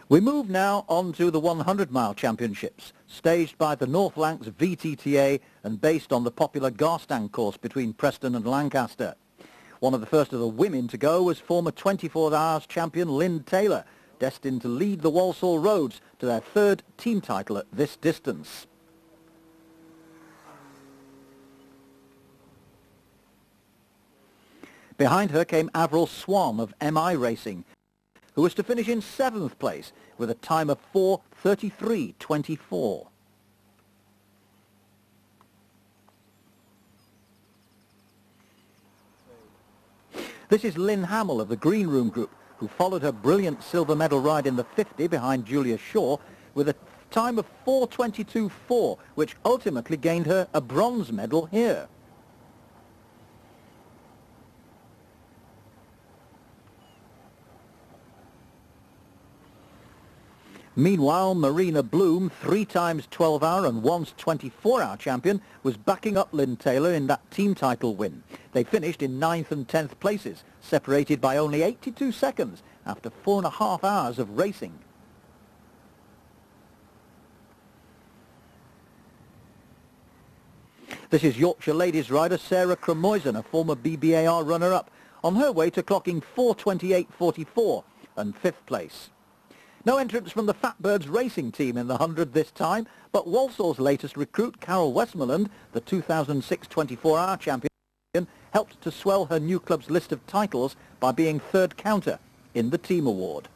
We move now on to the 100-mile championships, staged by the North Lancs VTTA and based on the popular Garstang course between Preston and Lancaster. One of the first of the women to go was former 24 Hours champion Lynn Taylor, destined to lead the Walsall Roads to their third team title at this distance. Behind her came Avril Swan of MI Racing, who was to finish in 7th place with a time of 4:33.24. This is Lynn Hamill of the Green Room Group, who followed her brilliant silver medal ride in the 50 behind Julia Shaw with a time of 4:22.4, which ultimately gained her a bronze medal here. Meanwhile, Marina Bloom, 3 times 12-hour and once 24-hour champion, was backing up Lynn Taylor in that team title win. They finished in 9th and 10th places, separated by only 82 seconds after 4.5 hours of racing. This is Yorkshire ladies rider Sarah Cremoisen, a former BBAR runner-up, on her way to clocking 4:28.44 and 5th place. No entrance from the Fatbirds racing team in the 100 this time, but Walsall's latest recruit, Carol Westmoreland, the 2006 24-hour champion, helped to swell her new club's list of titles by being third counter in the team award.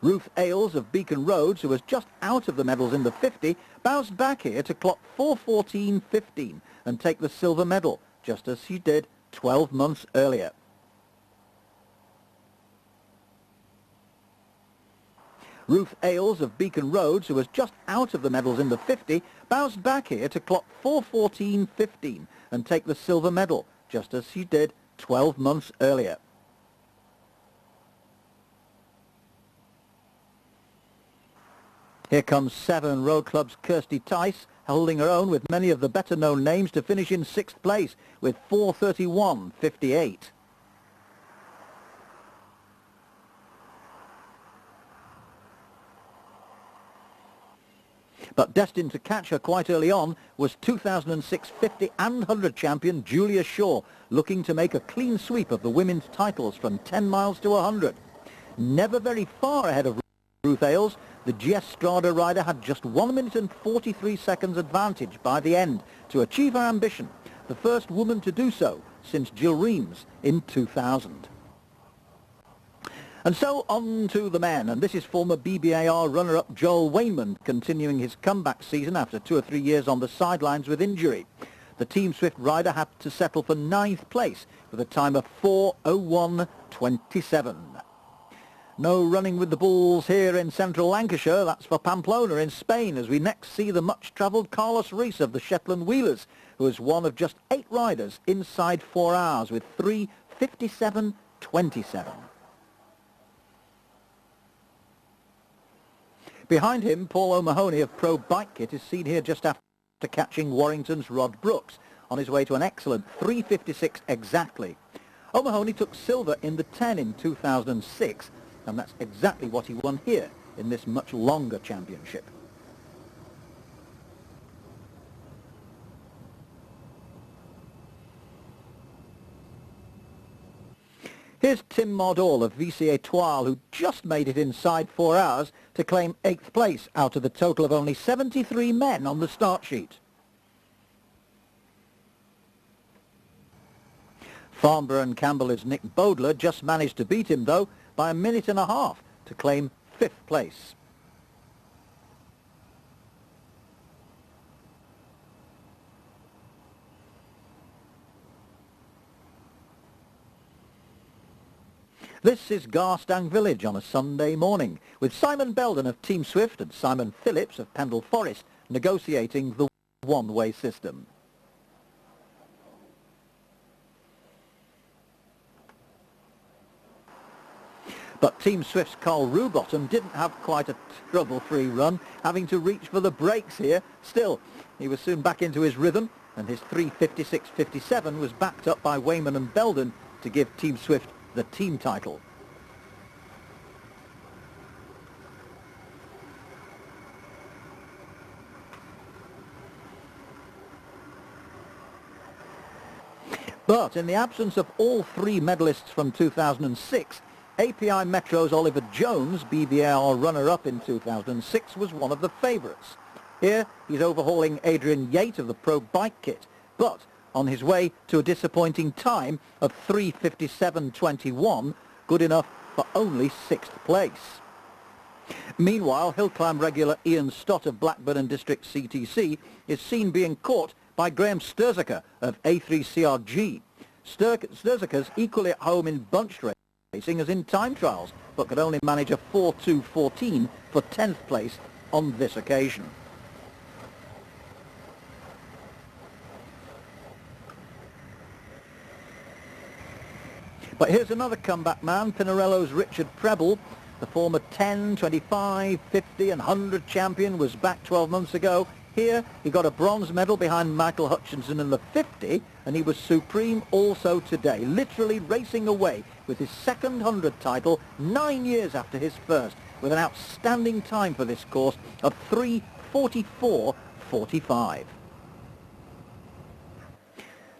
Ruth Ailes of Beacon Roads, who was just out of the medals in the 50, bounced back here to clock 4:14.15 and take the silver medal, just as she did 12 months earlier. Ruth Ailes of Beacon Roads, who was just out of the medals in the 50, bounced back here to clock 4:14.15 and take the silver medal, just as she did 12 months earlier. Here comes Severn Road Club's Kirsty Tice, holding her own with many of the better-known names to finish in 6th place with 4:31.58. But destined to catch her quite early on was 2006 50 and 100 champion Julia Shaw, looking to make a clean sweep of the women's titles from 10 miles to 100. Never very far ahead of Ruth Ailes, the GS Strada rider had just 1 minute and 43 seconds advantage by the end to achieve her ambition, the first woman to do so since Jill Reams in 2000. And so on to the men, and this is former BBAR runner-up Joel Wayman continuing his comeback season after 2 or 3 years on the sidelines with injury. The Team Swift rider had to settle for 9th place with a time of 4:01.27. No running with the bulls here in central Lancashire. That's for Pamplona in Spain, as we next see the much-travelled Carlos Rees of the Shetland Wheelers, who is one of just 8 riders inside 4 hours with 3:57.27. Behind him, Paul O'Mahony of Pro Bike Kit is seen here just after catching Warrington's Rod Brooks on his way to an excellent 3:56 exactly. O'Mahony took silver in the 10 in 2006, and that's exactly what he won here in this much longer championship. Here's Tim Modall of VC Etoile, who just made it inside 4 hours to claim 8th place out of the total of only 73 men on the start sheet. Farnborough and Campbell's Nick Bodler just managed to beat him, though, by 1.5 minutes to claim 5th place. This is Garstang Village on a Sunday morning, with Simon Belden of Team Swift and Simon Phillips of Pendle Forest negotiating the one-way system. But Team Swift's Carl Rubottom didn't have quite a trouble-free run, having to reach for the brakes here. Still, he was soon back into his rhythm, and his 3:56.57 was backed up by Wayman and Belden to give Team Swift the team title. But in the absence of all three medalists from 2006, API Metro's Oliver Jones, BVR runner-up in 2006, was one of the favourites. Here he's overhauling Adrian Yate of the Pro Bike Kit, but on his way to a disappointing time of 3:57.21, good enough for only 6th place. Meanwhile, hill climb regular Ian Stott of Blackburn and District CTC is seen being caught by Graham Sturzaker of A3CRG. Sturzaker's equally at home in bunched racing as in time trials, but could only manage a 4:2.14 for 10th place on this occasion. But here's another comeback man, Pinarello's Richard Prebble. The former 10, 25, 50 and 100 champion was back 12 months ago. Here he got a bronze medal behind Michael Hutchinson in the 50, and he was supreme also today, literally racing away with his second 100 title 9 years after his first, with an outstanding time for this course of 3:44.45.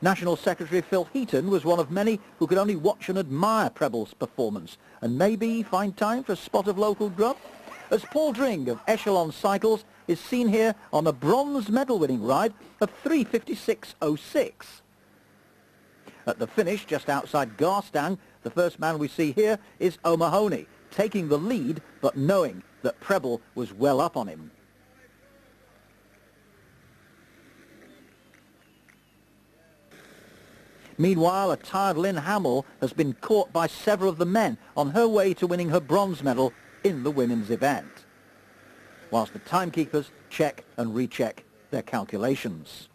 National Secretary Phil Heaton was one of many who could only watch and admire Prebble's performance and maybe find time for a spot of local grub, as Paul Dring of Echelon Cycles is seen here on a bronze medal winning ride of 3:56.06. At the finish just outside Garstang, the first man we see here is O'Mahony, taking the lead but knowing that Prebble was well up on him. Meanwhile, a tired Lynn Hamill has been caught by several of the men on her way to winning her bronze medal in the women's event, whilst the timekeepers check and recheck their calculations.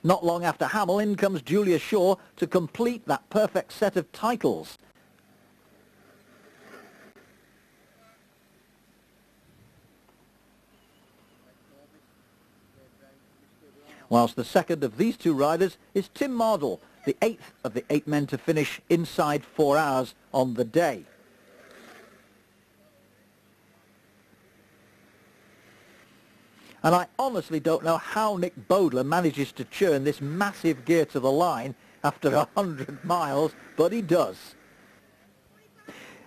Not long after Hamill, in comes Julia Shaw to complete that perfect set of titles. Whilst the second of these two riders is Tim Mardle, the 8th of the 8 men to finish inside 4 hours on the day. And I honestly don't know how Nick Bodler manages to churn this massive gear to the line after 100 miles, but he does.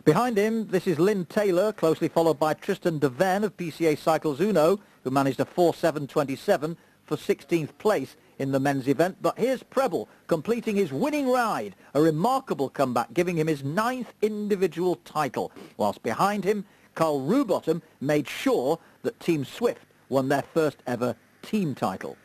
Behind him, this is Lynn Taylor, closely followed by Tristan Devenne of PCA Cycles Uno, who managed a 4:7.27 for 16th place in the men's event. But here's Prebble completing his winning ride, a remarkable comeback giving him his 9th individual title, whilst behind him Carl Rubottom made sure that Team Swift won their first ever team title.